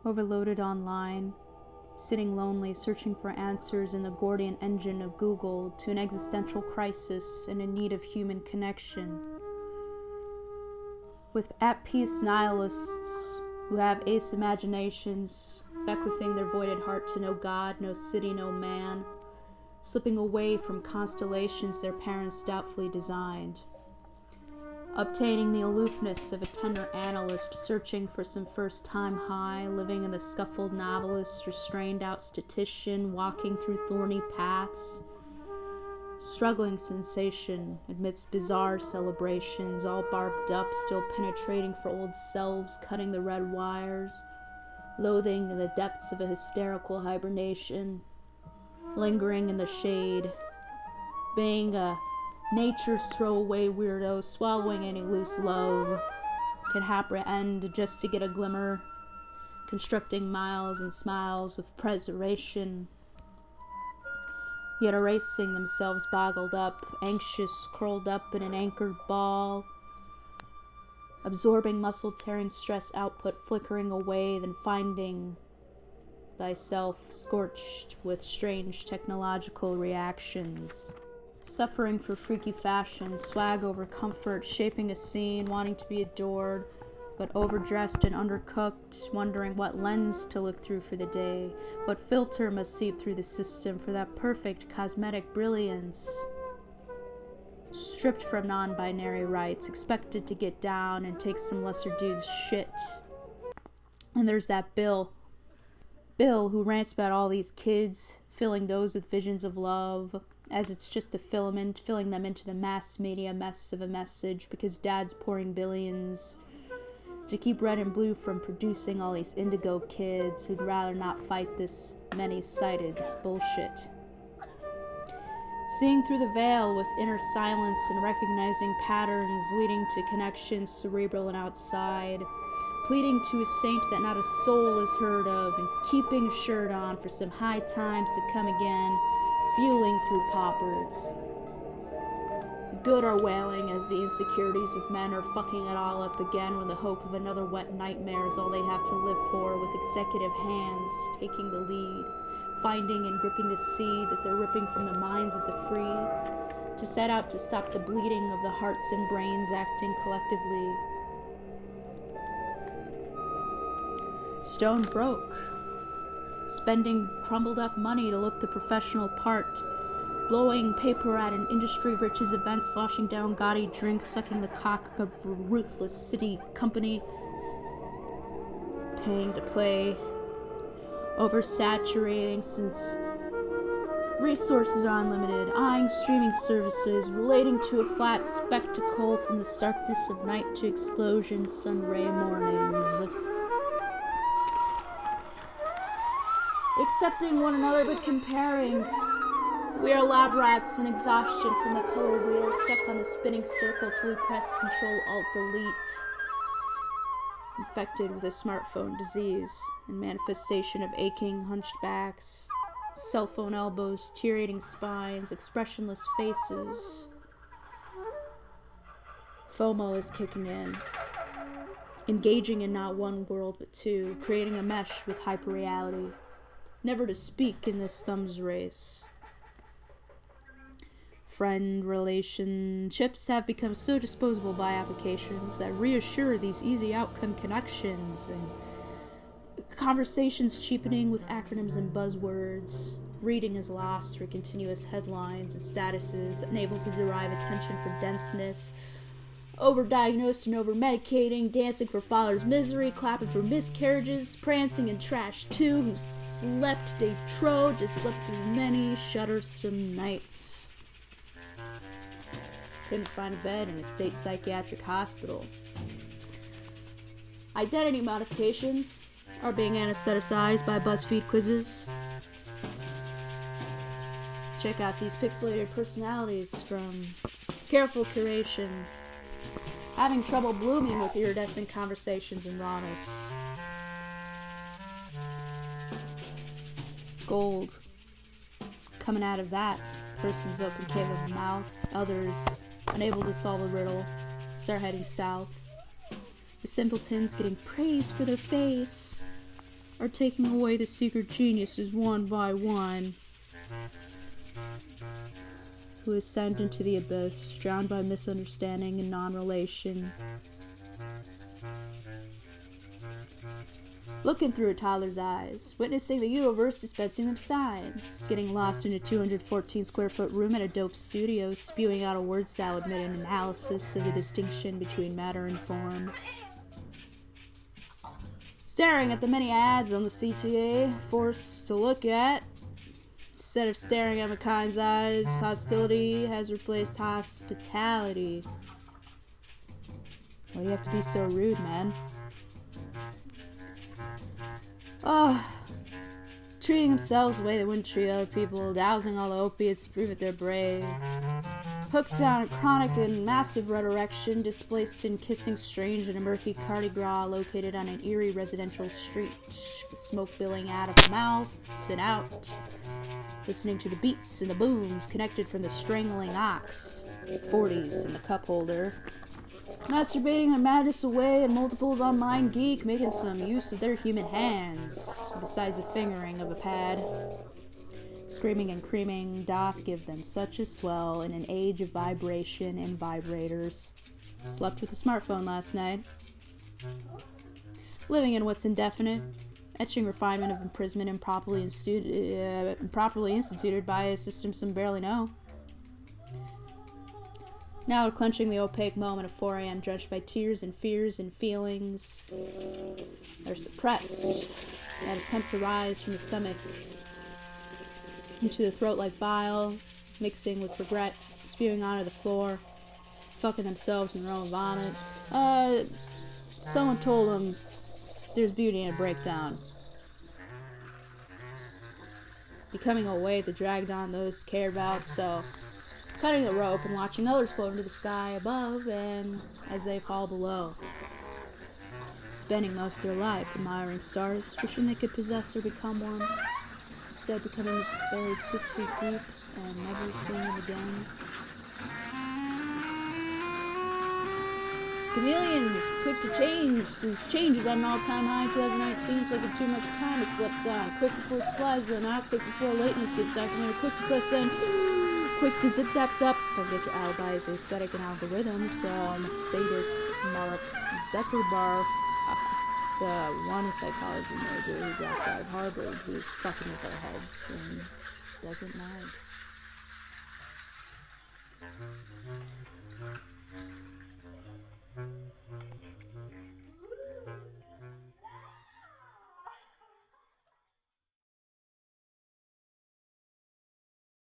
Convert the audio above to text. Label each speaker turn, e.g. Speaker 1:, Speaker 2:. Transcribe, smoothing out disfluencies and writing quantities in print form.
Speaker 1: overloaded online, sitting lonely, searching for answers in the Gordian engine of Google to an existential crisis and in need of human connection. With at-peace nihilists who have ace imaginations, bequeathing their voided heart to no God, no city, no man, slipping away from constellations their parents doubtfully designed. Obtaining the aloofness of a tender analyst searching for some first-time high, living in the scuffled novelist, restrained-out statistician, walking through thorny paths, struggling sensation amidst bizarre celebrations, all barbed up, still penetrating for old selves, cutting the red wires, loathing in the depths of a hysterical hibernation, lingering in the shade, being a nature's throwaway weirdo, swallowing any loose lobe, can apprehend just to get a glimmer, constructing miles and smiles of preservation, yet erasing themselves boggled up, anxious, curled up in an anchored ball, absorbing muscle-tearing stress output, flickering away, then finding thyself scorched with strange technological reactions. Suffering for freaky fashion, swag over comfort, shaping a scene, wanting to be adored, but overdressed and undercooked, wondering what lens to look through for the day, what filter must seep through the system for that perfect cosmetic brilliance. Stripped from non-binary rights, expected to get down and take some lesser dude's shit. And there's that Bill who rants about all these kids, filling those with visions of love, as it's just a filament, filling them into the mass media mess of a message because dad's pouring billions to keep red and blue from producing all these indigo kids who'd rather not fight this many-sided bullshit. Seeing through the veil with inner silence and recognizing patterns leading to connections cerebral and outside, pleading to a saint that not a soul is heard of, and keeping a shirt on for some high times to come again, fueling through poppers. The good are wailing as the insecurities of men are fucking it all up again when the hope of another wet nightmare is all they have to live for, with executive hands taking the lead, finding and gripping the seed that they're ripping from the minds of the free, to set out to stop the bleeding of the hearts and brains acting collectively. Stone broke, spending crumbled up money to look the professional part, blowing paper at an industry rich's event, sloshing down gaudy drinks, sucking the cock of a ruthless city company, paying to play, oversaturating since resources are unlimited, eyeing streaming services, relating to a flat spectacle from the starkness of night to explosion sunray mornings. Accepting one another but comparing. We are lab rats in exhaustion from the color wheel, stuck on the spinning circle till we press Control-Alt-Delete. Infected with a smartphone disease and manifestation of aching, hunched backs, cell phone elbows, deteriorating spines, expressionless faces. FOMO is kicking in. Engaging in not one world but two, creating a mesh with hyperreality. Never to speak in this thumbs race. Friend relationships have become so disposable by applications that reassure these easy outcome connections, and conversations cheapening with acronyms and buzzwords. Reading is lost for continuous headlines and statuses, unable to derive attention for denseness. Overdiagnosed and over-medicating, dancing for father's misery, clapping for miscarriages, prancing in trash too, who slept de trop, just slept through many shuddersome nights. Couldn't find a bed in a state psychiatric hospital. Identity modifications are being anesthetized by BuzzFeed quizzes. Check out these pixelated personalities from careful curation. Having trouble blooming with iridescent conversations and rawness. Gold. Coming out of that person's open cave of a mouth. Others, unable to solve a riddle, start heading south. The simpletons getting praise for their face. are taking away the secret geniuses one by one, who ascend into the abyss, drowned by misunderstanding and non-relation. Looking through a toddler's eyes, witnessing the universe dispensing them signs, getting lost in a 214 square foot room at a dope studio, spewing out a word salad meta-analysis of the distinction between matter and form. Staring at the many ads on the CTA, forced to look at. Instead of staring at McKind's eyes, hostility has replaced hospitality. Why do you have to be so rude, man? Treating themselves the way they wouldn't treat other people, dousing all the opiates to prove that they're brave. Hooked on a chronic and massive red erection, displaced in kissing strange in a murky Cardi Gras located on an eerie residential street, with smoke billowing out of mouths and out. Listening to the beats and the booms connected from the strangling ox, 40s in the cup holder. Masturbating their madness away in multiples on Mind Geek, making some use of their human hands, besides the fingering of a pad. Screaming and creaming doth give them such a swell in an age of vibration and vibrators. Slept with a smartphone last night. Living in what's indefinite. Etching refinement of imprisonment improperly instituted by a system some barely know. Now clenching the opaque moment of 4 a.m. drenched by tears and fears and feelings that are suppressed, that attempt to rise from the stomach into the throat like bile, mixing with regret, spewing onto the floor, fucking themselves in their own vomit. Someone told them there's beauty in a breakdown. Becoming a weight that dragged on those cared about, so cutting the rope and watching others float into the sky above and as they fall below. Spending most of their life admiring stars, wishing they could possess or become one, instead becoming buried 6 feet deep and never seeing them again. Chameleons, quick to change, since change is at an all-time high in 2019, taking too much time to slept on. Quick before supplies run out, quick before lateness gets documented, quick to press send, quick to zip zaps up. Come get your alibis, aesthetic and algorithms from sadist Mark Zuckerberg, the one psychology major who dropped out of Harvard, who's fucking with our heads and doesn't mind.